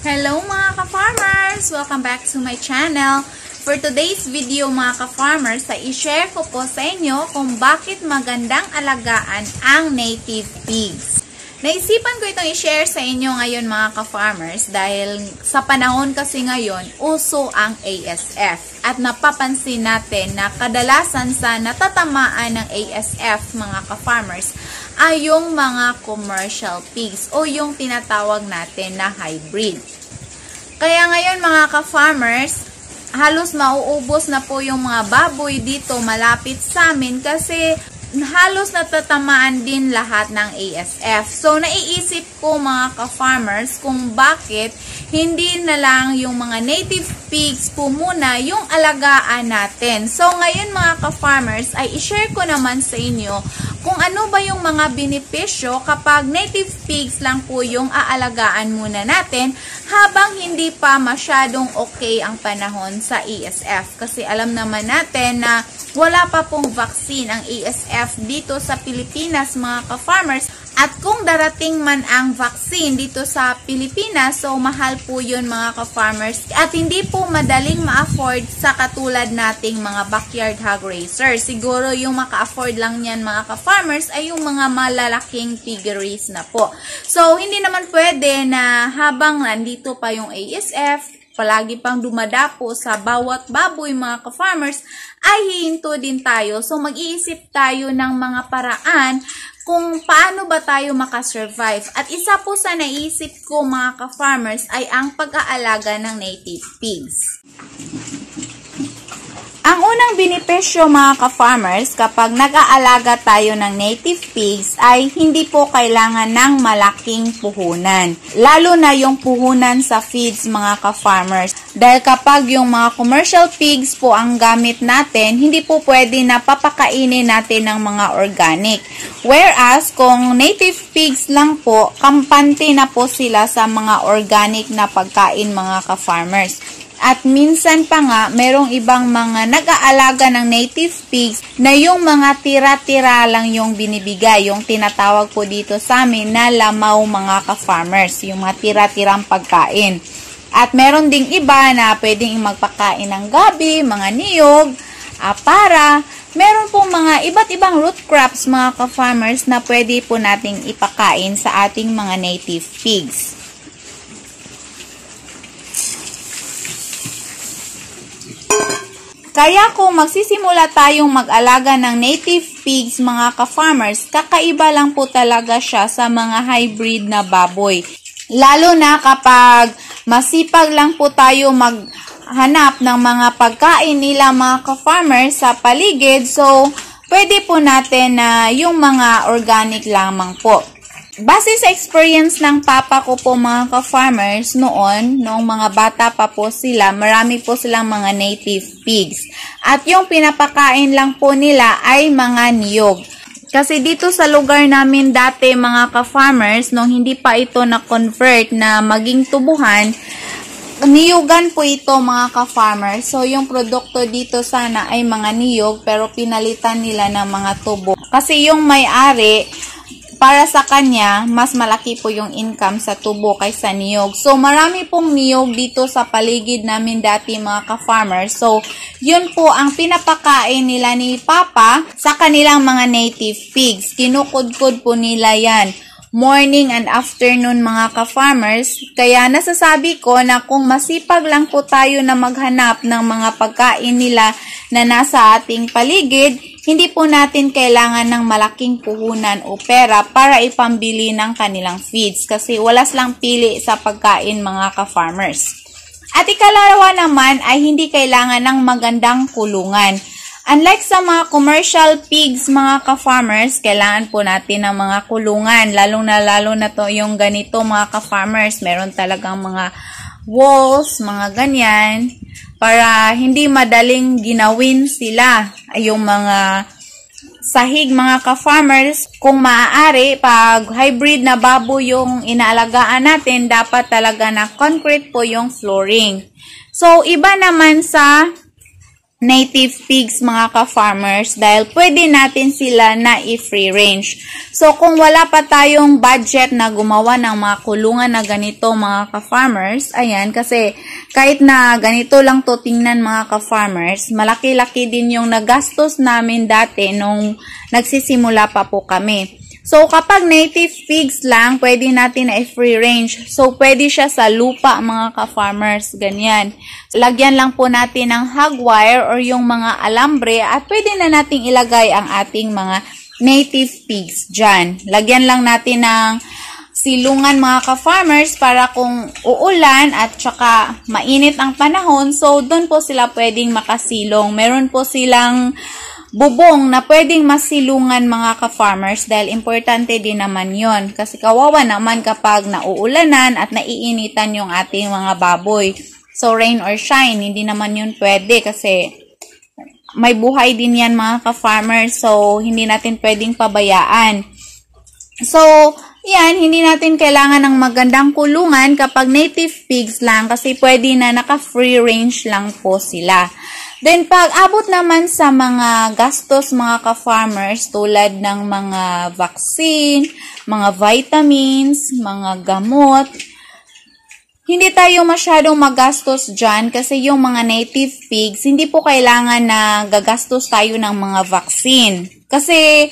Hello mga ka-farmers! Welcome back to my channel. For today's video mga ka-farmers, i-share ko po sa inyo kung bakit magandang alagaan ang native pigs. Naisipan ko itong i-share sa inyo ngayon mga ka-farmers dahil sa panahon kasi ngayon, uso ang ASF. At napapansin natin na kadalasan sa natatamaan ng ASF mga ka-farmers ay yung mga commercial pigs o yung tinatawag natin na hybrid. Kaya ngayon mga ka-farmers, halos mauubos na po yung mga baboy dito malapit sa amin kasi halos natatamaan din lahat ng ASF. So, naiisip ko mga ka-farmers kung bakit hindi na lang yung mga native pigs po muna yung alagaan natin. So, ngayon mga ka-farmers ay i-share ko naman sa inyo kung ano ba yung mga benepisyo kapag native pigs lang po yung aalagaan muna natin habang hindi pa masyadong okay ang panahon sa ASF. Kasi alam naman natin na wala pa pong vaccine ang ASF dito sa Pilipinas mga ka-farmers. At kung darating man ang vaccine dito sa Pilipinas, so mahal po yun mga ka-farmers. At hindi po madaling ma-afford sa katulad nating mga backyard hog raisers. Siguro yung maka-afford lang yan mga ka-farmers ay yung mga malalaking piggeries na po. So hindi naman pwede na habang nandito pa yung ASF, palagi pang dumadapo sa bawat baboy mga ka-farmers, ay hihinto din tayo. So mag-iisip tayo ng mga paraan kung paano ba tayo makasurvive. At isa po sa naisip ko mga ka-farmers ay ang pag-aalaga ng native pigs. Ang unang benepisyo mga ka-farmers kapag nag-aalaga tayo ng native pigs ay hindi po kailangan ng malaking puhunan. Lalo na yung puhunan sa feeds mga ka-farmers. Dahil kapag yung mga commercial pigs po ang gamit natin, hindi po pwede na papakainin natin ng mga organic. Whereas kung native pigs lang po, kampante na po sila sa mga organic na pagkain mga ka-farmers. At minsan pa nga, merong ibang mga nag-aalaga ng native pigs na yung mga tira-tira lang yung binibigay. Yung tinatawag po dito sa amin na lamaw mga ka-farmers. Yung mga tira-tirang pagkain. At meron ding iba na pwedeng magpakain ng gabi, mga niyog, para. Meron pong mga iba't ibang root crops mga ka-farmers na pwede po nating ipakain sa ating mga native pigs. Kaya kung magsisimula tayong mag-alaga ng native pigs mga ka-farmers, kakaiba lang po talaga siya sa mga hybrid na baboy. Lalo na kapag masipag lang po tayo maghanap ng mga pagkain nila mga ka-farmers sa paligid, so pwede po natin na yung mga organic lamang po. Base sa experience ng papa ko po mga ka-farmers noong mga bata pa po sila, marami po silang mga native pigs. At yung pinapakain lang po nila ay mga niyog. Kasi dito sa lugar namin dati mga ka-farmers, nung hindi pa ito na-convert na maging tubuhan, niyugan po ito mga ka-farmers. So yung produkto dito sana ay mga niyog pero pinalitan nila ng mga tubo. Kasi yung may-ari, para sa kanya, mas malaki po yung income sa tubo kaysa niyog. So, marami pong niyog dito sa paligid namin dati mga ka-farmers. So, yun po ang pinapakain nila ni Papa sa kanilang mga native pigs. Kinukudkud po nila yan morning and afternoon mga ka-farmers. Kaya nasasabi ko na kung masipag lang po tayo na maghanap ng mga pagkain nila na nasa ating paligid, hindi po natin kailangan ng malaking puhunan o pera para ipambili ng kanilang feeds kasi walas lang pili sa pagkain mga ka-farmers. At ikalawa naman ay hindi kailangan ng magandang kulungan. Unlike sa mga commercial pigs mga ka-farmers, kailangan po natin ng mga kulungan. Lalo na to yung ganito mga ka-farmers. Meron talagang mga walls, mga ganyan, para hindi madaling ginawin sila. Yung mga sahig mga ka-farmers, kung maaari, pag hybrid na baboy yung inaalagaan natin, dapat talaga na concrete po yung flooring. So, iba naman sa native pigs mga ka-farmers dahil pwede natin sila na i-free range. So kung wala pa tayong budget na gumawa ng mga kulungan na ganito mga ka-farmers, ayan, kasi kahit na ganito lang to tingnan mga ka-farmers, malaki-laki din yung nagastos namin dati nung nagsisimula pa po kami. So, kapag native pigs lang, pwede natin na i-free range. So, pwede siya sa lupa, mga ka-farmers. Ganyan. Lagyan lang po natin ng hog wire or yung mga alambre at pwede na nating ilagay ang ating mga native pigs dyan. Lagyan lang natin ng silungan, mga ka-farmers, para kung uulan at saka mainit ang panahon, so, doon po sila pwedeng makasilong. Meron po silang bubong na pwedeng masilungan mga ka-farmers dahil importante din naman yon kasi kawawa naman kapag nauulanan at naiinitan yung ating mga baboy. So, rain or shine, hindi naman yun pwede kasi may buhay din yan mga ka-farmers, so hindi natin pwedeng pabayaan. So, yan, hindi natin kailangan ng magandang kulungan kapag native pigs lang kasi pwede na naka-free range lang po sila. Then, pag abot naman sa mga gastos mga ka-farmers tulad ng mga vaccine, mga vitamins, mga gamot, hindi tayo masyadong magastos dyan kasi yung mga native pigs, hindi po kailangan na gagastos tayo ng mga vaccine. Kasi,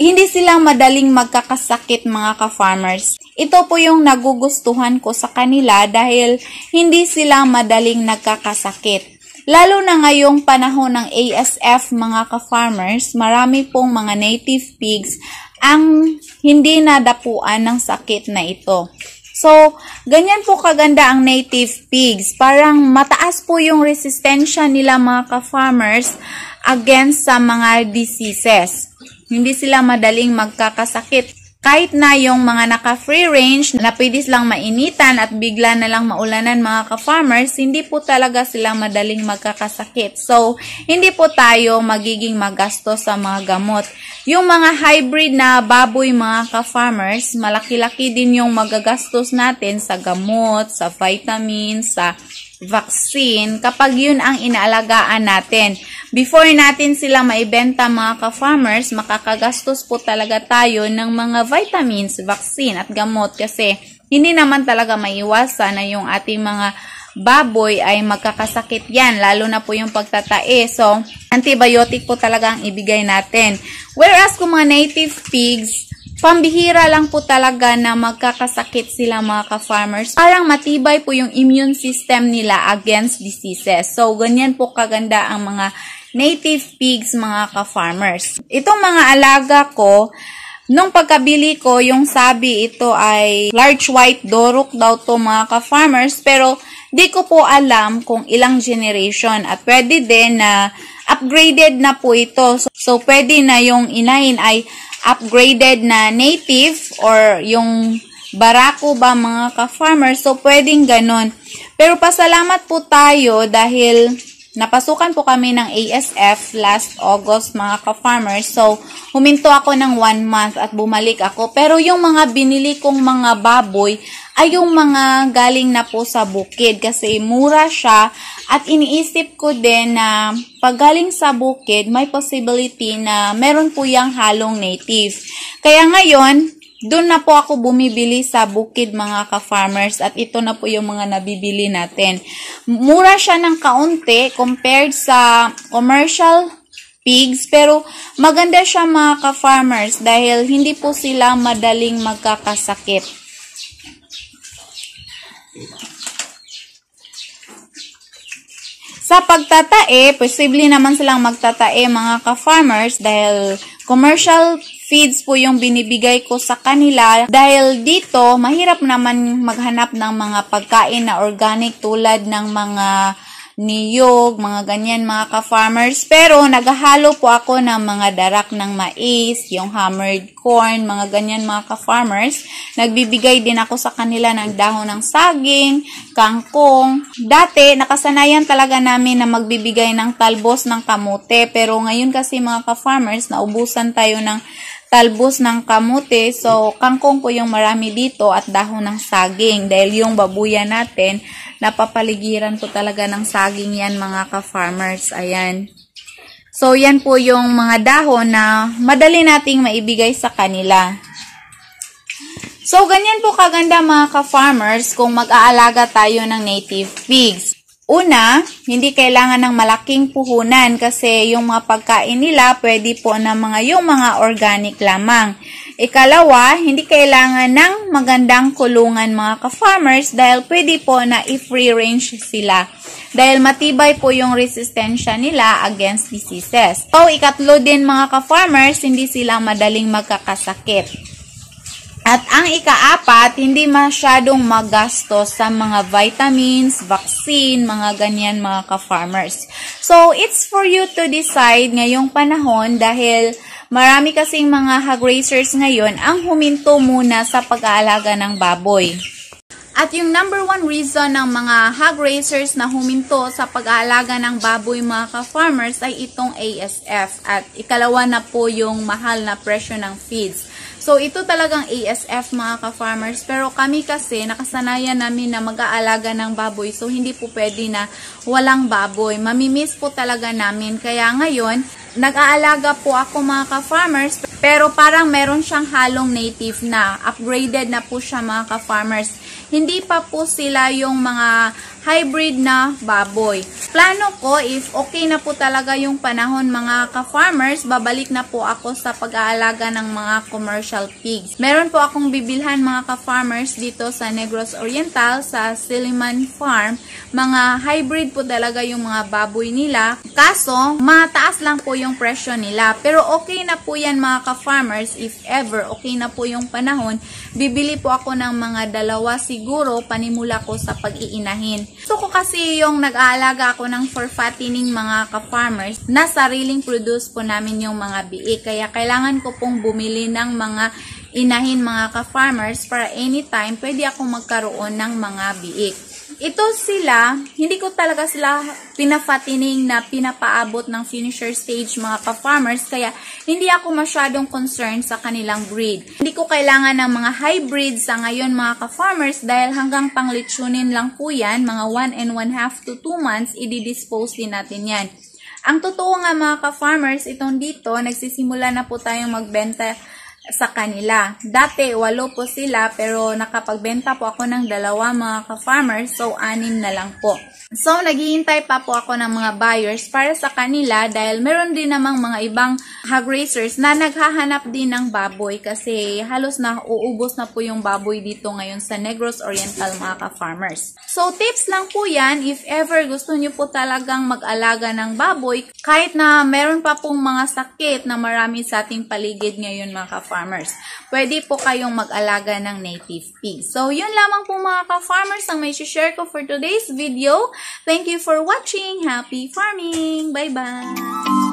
hindi sila madaling magkakasakit mga ka-farmers. Ito po yung nagugustuhan ko sa kanila dahil hindi sila madaling nagkakasakit. Lalo na ngayong panahon ng ASF mga ka-farmers, marami pong mga native pigs ang hindi nadapuan ng sakit na ito. So, ganyan po kaganda ang native pigs. Parang mataas po yung resistensya nila mga ka-farmers against sa mga diseases. Hindi sila madaling magkakasakit. Kahit na yung mga naka-free range na pwede silang mainitan at bigla na lang maulanan mga ka-farmers, hindi po talaga sila madaling magkakasakit. So, hindi po tayo magiging magastos sa mga gamot. Yung mga hybrid na baboy mga ka-farmers, malaki-laki din yung magagastos natin sa gamot, sa vitamins, sa vaccine kapag yun ang inaalagaan natin. Before natin sila maibenta mga ka-farmers, makakagastos po talaga tayo ng mga vitamins, vaccine at gamot kasi hindi naman talaga maiwasan na yung ating mga baboy ay magkakasakit yan, lalo na po yung pagtatae. So, antibiotic po talaga ang ibigay natin. Whereas kung mga native pigs, pambihira lang po talaga na magkakasakit sila mga ka-farmers. Parang matibay po yung immune system nila against diseases. So, ganyan po kaganda ang mga native pigs mga ka-farmers. Itong mga alaga ko, nung pagkabili ko, yung sabi ito ay large white dorok daw to mga ka-farmers. Pero, di ko po alam kung ilang generation. At pwede din na upgraded na po ito. So pwede na yung inahin ay upgraded na native or yung barako ba mga ka-farmers. So, pwedeng ganun. Pero pasalamat po tayo dahil napasukan po kami ng ASF last August mga ka-farmers. So, huminto ako ng 1 month at bumalik ako. Pero yung mga binili kong mga baboy ay yung mga galing na po sa bukid kasi mura siya at iniisip ko din na pag galing sa bukid may possibility na meron po yung halong native. Kaya ngayon, doon na po ako bumibili sa bukid mga ka-farmers at ito na po yung mga nabibili natin. Mura siya ng kaunti compared sa commercial pigs pero maganda siya mga ka-farmers dahil hindi po sila madaling magkakasakit. Sa pagtatae, posible naman silang magtatae mga ka-farmers dahil commercial feeds po yung binibigay ko sa kanila. Dahil dito, mahirap naman maghanap ng mga pagkain na organic tulad ng mga niyog, mga ganyan mga ka-farmers. Pero naghahalo po ako ng mga darak ng mais, yung hammered corn, mga ganyan mga ka-farmers. Nagbibigay din ako sa kanila ng dahon ng saging, kangkong. Dati, nakasanayan talaga namin na magbibigay ng talbos ng kamote. Pero ngayon kasi mga ka-farmers, naubusan tayo ng talbos ng kamote. So, kangkong po yung marami dito at dahon ng saging. Dahil yung babuyan natin, napapaligiran po talaga ng saging yan mga ka-farmers. Ayan. So, yan po yung mga dahon na madali nating maibigay sa kanila. So, ganyan po kaganda mga ka-farmers kung mag-aalaga tayo ng native pigs. Una, hindi kailangan ng malaking puhunan kasi yung mga pagkain nila pwede po na yung mga organic lamang. Ikalawa, hindi kailangan ng magandang kulungan mga ka-farmers dahil pwede po na i-free range sila. Dahil matibay po yung resistensya nila against diseases. So, ikatlo din mga ka-farmers, hindi sila madaling magkakasakit. At ang ikaapat, hindi masyadong magastos sa mga vitamins, vaccine, mga ganyan mga ka-farmers. So, it's for you to decide ngayong panahon dahil marami kasing mga hog raisers ngayon ang huminto muna sa pag-aalaga ng baboy. At yung number one reason ng mga hog raisers na huminto sa pag-aalaga ng baboy mga ka-farmers ay itong ASF. At ikalawa na po yung mahal na presyo ng feeds. So, ito talagang ASF mga ka-farmers. Pero kami kasi, nakasanayan namin na mag-aalaga ng baboy. So, hindi po pwede na walang baboy. Mamimiss po talaga namin. Kaya ngayon, nag-aalaga po ako mga ka-farmers. Pero parang meron siyang halong native na. Upgraded na po siya mga ka-farmers. Hindi pa po sila yung mga hybrid na baboy. Plano ko, if okay na po talaga yung panahon mga ka-farmers, babalik na po ako sa pag-aalaga ng mga commercial pigs. Meron po akong bibilhan mga ka-farmers dito sa Negros Oriental, sa Silliman Farm. Mga hybrid po talaga yung mga baboy nila. Kaso, mataas lang po yung presyo nila. Pero okay na po yan mga ka-farmers, if ever okay na po yung panahon, bibili po ako ng mga dalawa siguro, panimula ko sa pag-iinahin. Gusto ko kasi yung nag-aalaga ako ng for fattening mga ka-farmers na sariling produce po namin yung mga biik. Kaya kailangan ko pong bumili ng mga inahin mga ka-farmers para anytime pwede akong magkaroon ng mga biik. Ito sila, hindi ko talaga sila pinafattening na pinapaabot ng finisher stage mga ka-farmers, kaya hindi ako masyadong concerned sa kanilang breed. Hindi ko kailangan ng mga hybrid sa ngayon mga ka-farmers dahil hanggang panglitsunin lang po yan, mga 1 1/2 to 2 months, i-dispose din natin yan. Ang totoo nga mga ka-farmers, itong dito, nagsisimula na po tayong magbenta sa kanila. Dati, 8 po sila, pero nakapagbenta po ako ng 2 mga ka-farmers, so 6 na lang po. So, naghihintay pa po ako ng mga buyers para sa kanila dahil meron din namang mga ibang hog raisers na naghahanap din ng baboy kasi halos na uubos na po yung baboy dito ngayon sa Negros Oriental mga ka-farmers. So, tips lang po yan if ever gusto nyo po talagang mag-alaga ng baboy kahit na meron pa pong mga sakit na marami sa ating paligid ngayon mga ka-farmers. Pwede po kayong mag-alaga ng native pigs. So, yun lamang po mga ka-farmers ang may share ko for today's video. Thank you for watching. Happy farming! Bye-bye!